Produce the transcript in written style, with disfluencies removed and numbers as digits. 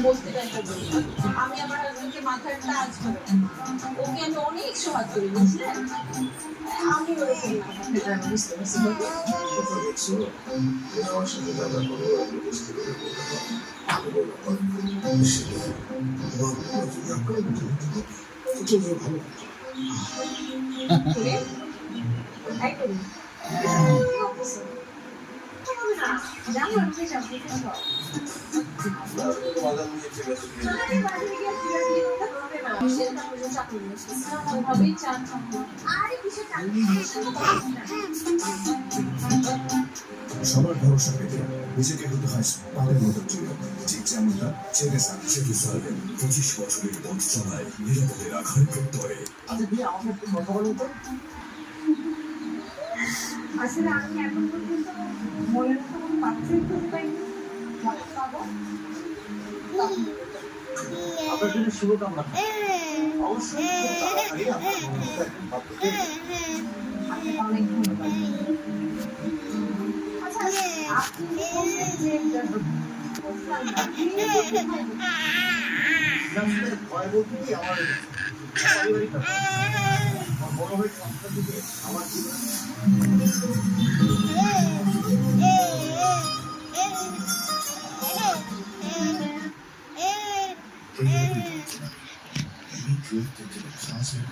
বলতে একটা বলি, আমি আমার হাজবেন্ডকে মাথার টাচ করে ওকে আমি অনেক সহায় করি, বুঝলেন? আমি ওরকম না, এটা আমি বুঝতে পারছি। কথা দেখছো আমার সাথে দেখা করো বুঝতে পেরে বলতে পারো আমি বললাম সেটা তোমার যদি আপনার এটা নিয়ে ভালো করে তাই করি জানো আমি চাকরি করবো বাদাম নিয়ে চলে সবার ভরসা পেতে নিজেকে হতে হয় তাদের মতো ছিল ঠিক যেমনটা চেরেসা জেরুসালেম 25 বছরের পথ চলায় নিরাপদে রাখার প্রত্যয়ে। আচ্ছা দিয়ে আমার একটু কথা বলুন তো। আসলে আমি এখন পর্যন্ত মনের মতো কোনো পাত্রই খুঁজে পাইনি, পাবো আপনার জন্য শুভকামনা অবশ্যই খুব তাড়াতাড়ি আপনার মনের মতো একজন পাত্র পেয়ে যাবেন। আপনাকে অনেক ধন্যবাদ। আচ্ছা আপনি বলছেন যে আসলে ভয় বলতে কি আমার পারিবারিক ব্যাপার। আমার বড় হয়ে সংসার দিকে আমার জীবনে He drifted to the closet.